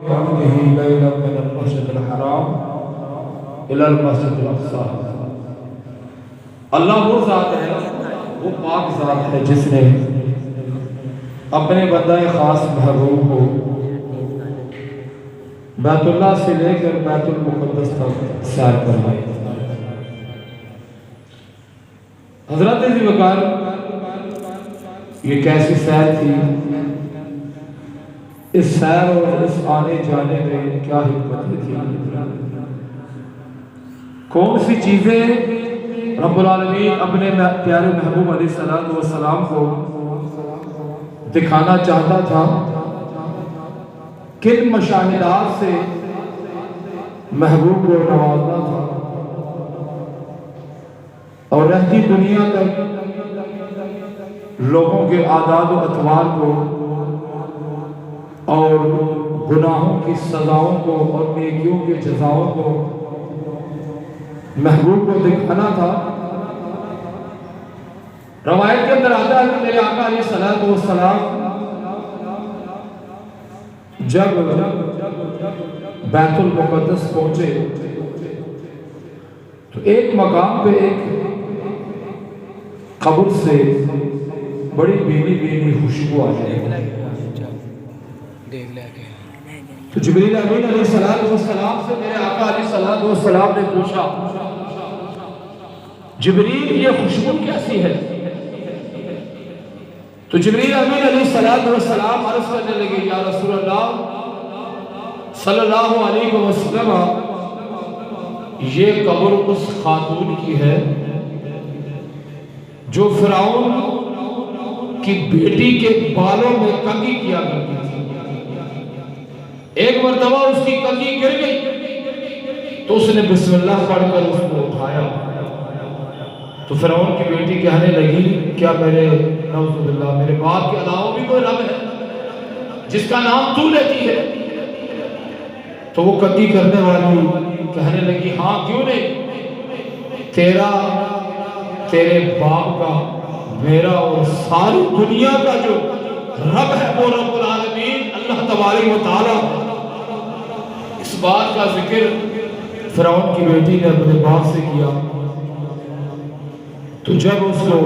بعبده ليلا من المسجد الحرام الى المسجد الاقصى۔ اللہ وہ ذات ہے، وہ پاک ذات ہے جس نے اپنے بندہ خاص محبوب کو بیت اللہ سے لے کر بیت المقدس تک سیر کروائی۔ حضرت ذی وقار یہ کیسی سیر تھی، اس سیر اور اس آنے جانے میں کیا حکمتیں تھی، کون سی چیزیں رب العالمین اپنے پیارے محبوب علیہ السلام کو دکھانا چاہتا تھا، کن مشاہدات سے محبوب کو نوازنا تھا، اور رہتی دنیا تک لوگوں کے اعداد و اطوار کو اور گناہوں کی سزاؤں کو اور نیکیوں کے جزاؤں کو محبوب کو دکھانا تھا۔ روایت کے اندر آتا ہے کہ میرے آقا علیہ السلام جب بیت المقدس پہنچے تو ایک مقام پہ ایک قبر سے بڑی بینی بینی خوشبو آ جائے، تو جبریل امین علیہ السلام سے میرے آقا علیہ السلام نے پوچھا، جبریل یہ خوشبو کیسی ہے؟ تو جبریل امین علیہ السلام عرض کرنے لگے، یا رسول اللہ صلی اللہ علیہ وسلم، یہ قبر اس خاتون کی ہے جو فرعون کی بیٹی کے بالوں میں کنگھی کیا کرتی تھی۔ ایک مرتبہ اس کی کنگھی گر گئی تو اس نے بسم اللہ پڑھ کر اس کو اٹھایا، تو فرعون کی بیٹی کہنے لگی، کیا میرے نعوذ باللہ میرے باپ کے علاوہ بھی کوئی رب ہے جس کا نام تو لیتی ہے؟ تو وہ کنگھی کرنے والی کہنے لگی، ہاں کیوں نہیں، تیرا، تیرے باپ کا، میرا اور ساری دنیا کا جو رب ہے وہ رب العالمین اللہ تبارک و تعالی۔ اس بات کا ذکر فرعون کی بیٹی نے اپنے باپ سے کیا، تو جب اس کو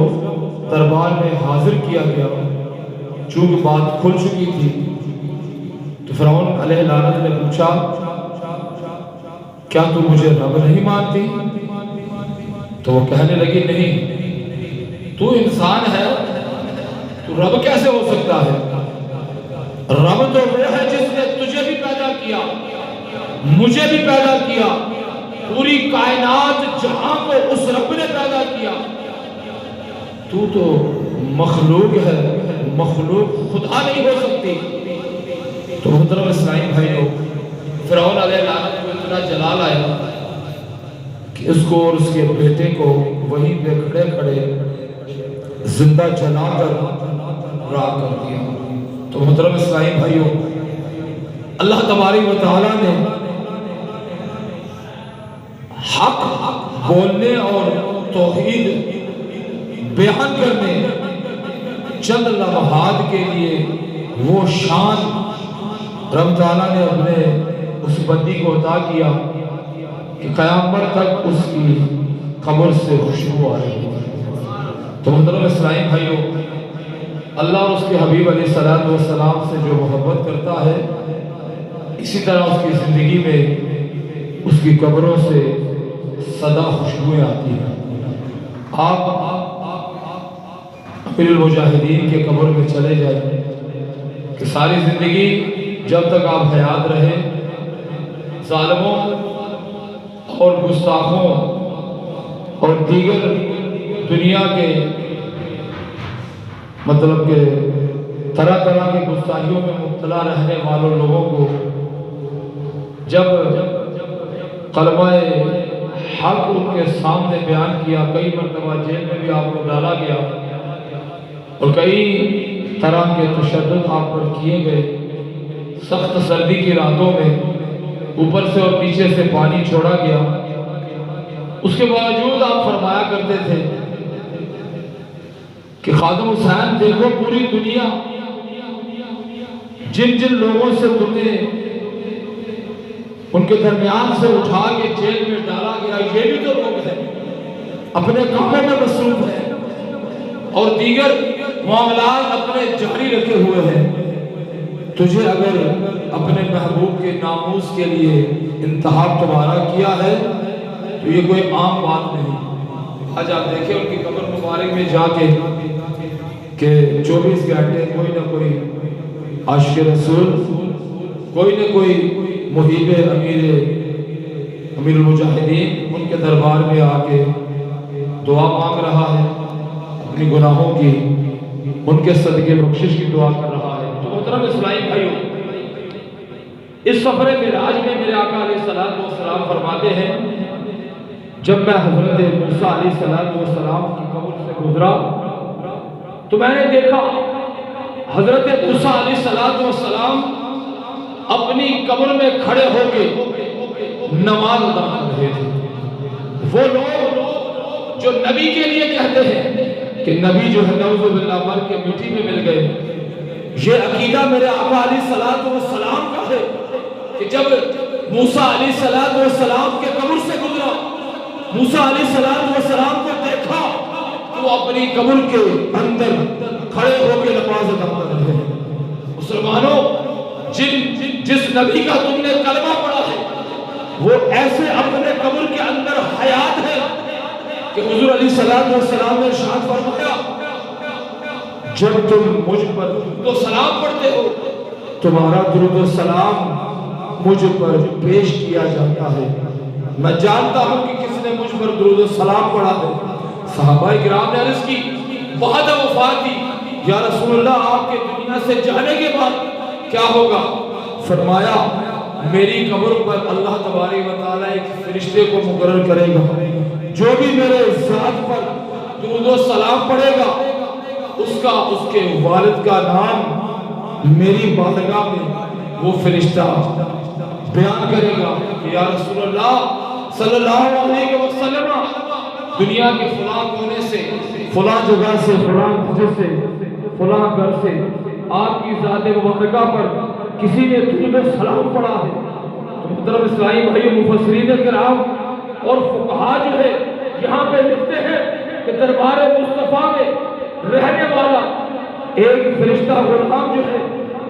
دربار میں حاضر کیا گیا، چونکہ بات کھل چکی تھی، تو فرعون علیہ لعنت نے پوچھا، کیا تو مجھے رب نہیں مانتی؟ تو وہ کہنے لگی، نہیں، تو انسان ہے، تو رب کیسے ہو سکتا ہے؟ رب تو وہ ہے جس نے تجھے بھی پیدا کیا، مجھے بھی پیدا کیا، پوری کائنات جہاں کو اس رب نے پیدا کیا۔ تو مخلوق ہے، مخلوق خدا نہیں ہو سکتی۔ تو محترم اسلام بھائیو، فرعون علیہ لعنت کو اتنا جلال آیا کہ اس کو اور اس کے بیٹے کو وہیں پہ کھڑے کھڑے زندہ جلا کر راک کر دیا۔ تو محترم اسلام بھائیو، اللہ تبارک و تعالیٰ نے حق بولنے اور توحید بیان کرنے چند لمحات کے لیے وہ شان رب تعالیٰ نے اپنے اس بندی کو عطا کیا کہ قیامت تک اس کی قبر سے خوشبو آ رہی ہے۔ تو محترم اسلام بھائیو، اللہ اور اس کے حبیب علیہ السلام سے جو محبت کرتا ہے، اسی طرح اس کی زندگی میں اس کی قبروں سے سدا خوشبوئیں آتی ہیں۔ آپ امیر المجاہدین کے قبر میں چلے جائیں کہ ساری زندگی جب تک آپ حیات رہے، ظالموں اور گستاخوں اور دیگر دنیا کے مطلب کہ طرح طرح کے گستاخیوں میں مبتلا رہنے والوں لوگوں کو جب کلمہ حق ان کے سامنے بیان کیا، کئی مرتبہ جیل میں بھی آپ کو ڈالا گیا اور کئی طرح کے تشدد آپ پر کیے گئے، سخت سردی کی راتوں میں اوپر سے اور نیچے سے پانی چھوڑا گیا، اس کے باوجود آپ فرمایا کرتے تھے کہ خادم حسین دیکھو، پوری دنیا جن جن لوگوں سے تمہیں ان کے درمیان سے اٹھا کے جیل میں ڈالا گیا، یہ بھی تو لوگ ہیں، اپنے کاموں میں مصروف ہیں اور دیگر معاملات اپنے جاری رکھے ہوئے ہیں۔ تجھے اگر اپنے محبوب کے ناموس کے لیے انتخاب تمہارا کیا ہے تو یہ کوئی عام بات نہیں۔ آج آپ دیکھیں ان کی قبر مبارک میں جا کے کہ 24 گھنٹے کوئی نہ کوئی عاشق رسول، کوئی نہ کوئی محب امیر المجاہدین ان کے دربار میں آ کے دعا مانگ رہا ہے، اپنی گناہوں کی، ان کے صدقے بخشش کی دعا کر رہا ہے۔ تو محترم اسلامی بھائیو، اس سفر معراج میں میرے آقا علیہ السلام فرماتے ہیں جب میں حضرت موسیٰ علیہ السلام کی قبر سے گزرا تو میں نے دیکھا حضرت موسیٰ علیہ السلام اپنی قبر میں کھڑے ہو کے نماز ادا کر رہے تھے۔ وہ لوگ جو نبی کے لیے کہتے ہیں کہ نبی جو ہے نعوذ باللہ مر کے مٹی میں مل گئے، یہ عقیدہ میرے آقا علیہ السلام کا ہے کہ جب موسیٰ علیہ السلام کے قبر سے گزرا، موسیٰ علیہ السلام کو دیکھا تو وہ اپنی قبر کے اندر کھڑے ہو کے نماز ادا کر رہے ہیں۔ مسلمانوں، جس نبی کا تم نے کلمہ پڑھا ہے وہ ایسے اپنے قبر کے اندر حیات ہے کہ حضور علیہ السلام نے ارشاد فرمایا جب تم مجھ پر درود و سلام پڑھتے ہو تمہارا درود و سلام مجھ پر پیش کیا جاتا ہے۔ میں جانتا ہوں کہ کس نے مجھ پر درود و سلام پڑھا ہے۔ صحابہ کرام نے عرض کی بعد وفاتی یا رسول اللہ آپ کے دنیا سے جانے کے بعد کیا ہوگا؟ فرمایا میری قبر پر اللہ تبارک و تعالیٰ ایک فرشتے کو مقرر کرے گا، جو بھی میرے ذات پر درود و سلام پڑھے گا اس کے والد کا نام میری بارگاہ میں وہ فرشتہ بیان کرے گا کہ یا رسول اللہ صلی اللہ علیہ وسلم دنیا کے فلاں کونے سے، فلاں جگہ سے، فلاں مسجد سے، فلاں گھر سے آپ کی ذات مبارکہ پر کسی نے درود و سلام پڑھا ہے۔ تو محترم اسلامی بھائیو، مفسرین کرام اور فقہاء جو ہے یہاں پہ لکھتے ہیں کہ دربار مصطفیٰ میں رہنے والا ایک فرشتہ غلام جو ہے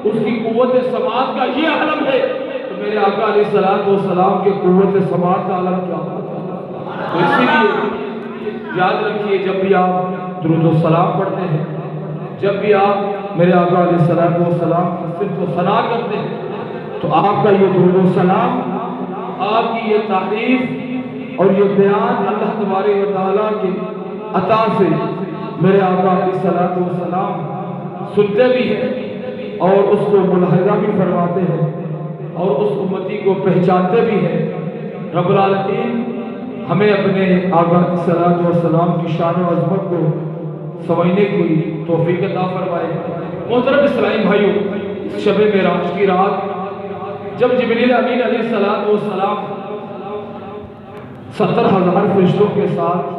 اس کی قوت سماعت کا یہ عالم ہے، تو میرے آقا علیہ السلام کے قوت سماعت کا عالم کیا ہوتا ہے؟ تو اسی لیے یاد رکھیے جب بھی آپ درود و سلام پڑھتے ہیں، جب بھی آپ میرے آقا علیہ السلام کی صفت و ثنا کرتے ہیں تو آپ کا یہ درود و سلام، آپ کی یہ تعریف اور یہ بیان اللہ تبارک و تعالیٰ کی عطا سے میرے آقا علیہ السلام سنتے بھی ہیں اور اس کو ملاحظہ بھی فرماتے ہیں اور اس امتی کو پہچانتے بھی ہیں۔ رب العالمین ہمیں اپنے آقا علیہ السلام کی شان و عظمت کو سمجھنے کی توفیق عطا فرمائے۔ محترم اسلامی بھائیو، شب معراج کی رات جب جبریل امین علیہ السلام 70,000 فرشتوں کے ساتھ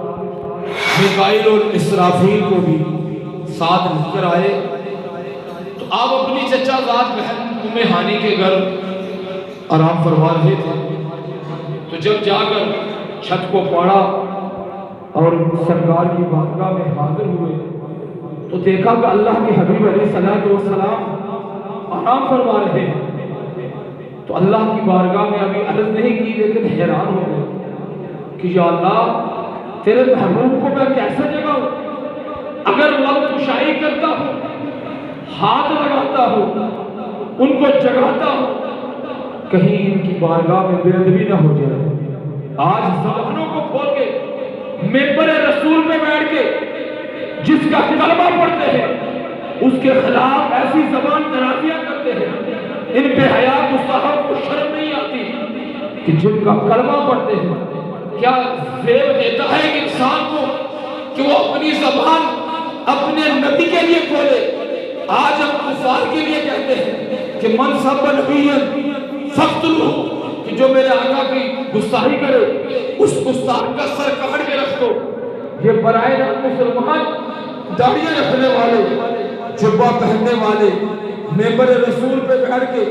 میکائیل اور اسرافیل کو بھی ساتھ لے کر آئے تو آپ اپنی چچا زاد بہن ام ہانی کے گھر آرام فرما رہے تھے، تو جب جا کر چھت کو پاڑا اور سرکار کی بارگاہ میں حاضر ہوئے تو دیکھا کہ اللہ کے حبیب علیہ السلام آرام فرما رہے ہیں۔ تو اللہ کی بارگاہ میں ابھی عرض نہیں کی لیکن حیران ہو گئے کہ یا اللہ تیرے محبوب کو میں کیسے جگاؤں؟ اگر لب کشائی کرتا ہوں، ہاتھ لگاتا ہوں، ان کو جگاتا ہوں، کہیں ان کی بارگاہ میں بے ادبی نہ ہو جائے۔ آج زبانوں کو کھول کے منبر رسول پہ بیٹھ کے جس کا کلمہ پڑھتے ہیں اس کے خلاف ایسی زبان درازیاں کرتے ہیں، ان بے حیا گستاخوں کو شرم نہیں آتی کہ جن کا کلمہ پڑھتے ہیں کیا زیب دیتا ہے ایک انسان کو کہ وہ اپنی زبان اپنے نبی کے لیے کھولے۔ آج ہم کفار کے لیے کہتے ہیں کہ من سب نبیًا فاقتلوہ، کہ جو میرے آقا کی گستاخی کرے اس گستاخ کا سر کاٹ کے رکھ دو۔ یہ برائے نام مسلمان داڑیاں رکھنے والے، جبہ پہننے والے، منبر رسول پہ بیٹھ کے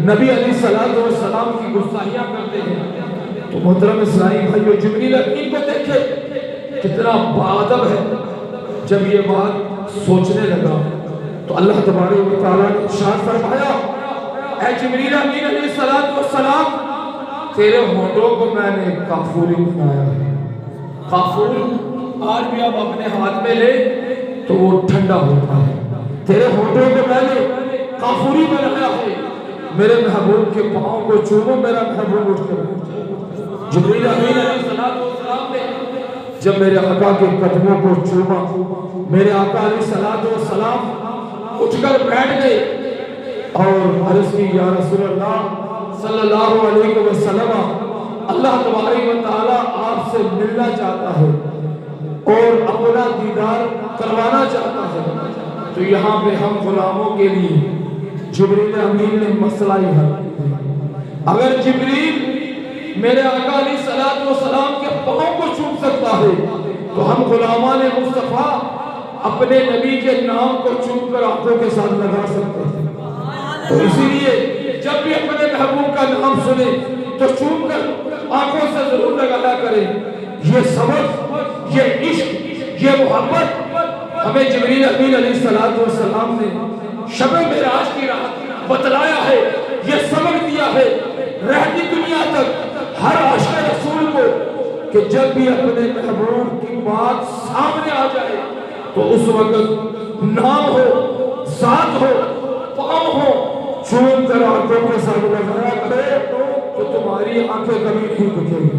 نبی علیہ السلام کی گستاخیاں کرتے ہیں تو محترم اسلام بھائیو جبریل امین کو دیکھے کتنا باادب ہے. جب یہ بات سوچنے لگا تو اللہ تبارک و تعالیٰ نے ارشاد فرمایا اے جبریل امین علیہ السلام تیرے ہونٹوں کو میں نے کافوری بنایا ہے. کافور آج بھی آپ اپنے ہاتھ میں لے تو وہ ٹھنڈا ہوتا ہے. تیرے ہونٹوں کو میں نے کافوری بنایا ہے. میرے محبوب کے پاؤں کو چومو میرا محبوب اٹھ کر جبریل امین علیہ السلام نے جب میرے آقا کے قدموں کو چوما میرے آقا علیہ السلام اٹھ کر بیٹھ گئے اور عرض کی یا رسول اللہ صلی اللہ علیہ وسلم اللہ تبارک و تعالیٰ آپ سے ملنا چاہتا ہے اور اپنا دیدار کروانا چاہتا ہے. تو یہاں پہ ہم غلاموں کے لیے جبریل امین نے مسئلہ ہی حل کیا. اگر جبریل میرے آقا علیہ السلام کے پاؤں کو چوم سکتا ہے تو ہم غلامان مصطفیٰ اپنے نبی کے نام کو چوم کر آنکھوں کے ساتھ لگا سکتے ہیں. تو اسی لیے جب بھی اپنے محبوب کا نام سنے تو چوم کر آنکھوں سے ضرور لگایا کرے. یہ صبر، یہ عشق، یہ محبت ہمیں جبریل امین علیہ السلام نے شب معراج کی رات بتلایا ہے. یہ سبق دیا ہے رہتی دنیا تک ہر عاشق رسول کو کہ جب بھی اپنے محبوب کی بات سامنے آ جائے تو اس وقت نام ہو، ذات ہو، پاؤں ہو، چوم کر آنکھوں کے ساتھ لگایا کرے تو تمہاری آنکھیں کبھی نہیں دکھیں گی.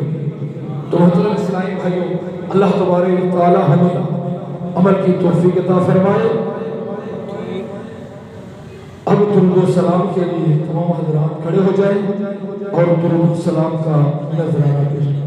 تو محترم اسلامی بھائیوں اللہ تبارک و تعالی ہمیں عمل کی توفیق عطا فرمائے. اب درود و سلام کے لیے تمام حضرات کھڑے ہو جائیں اور درود و سلام کا نذرانہ پیش کریں.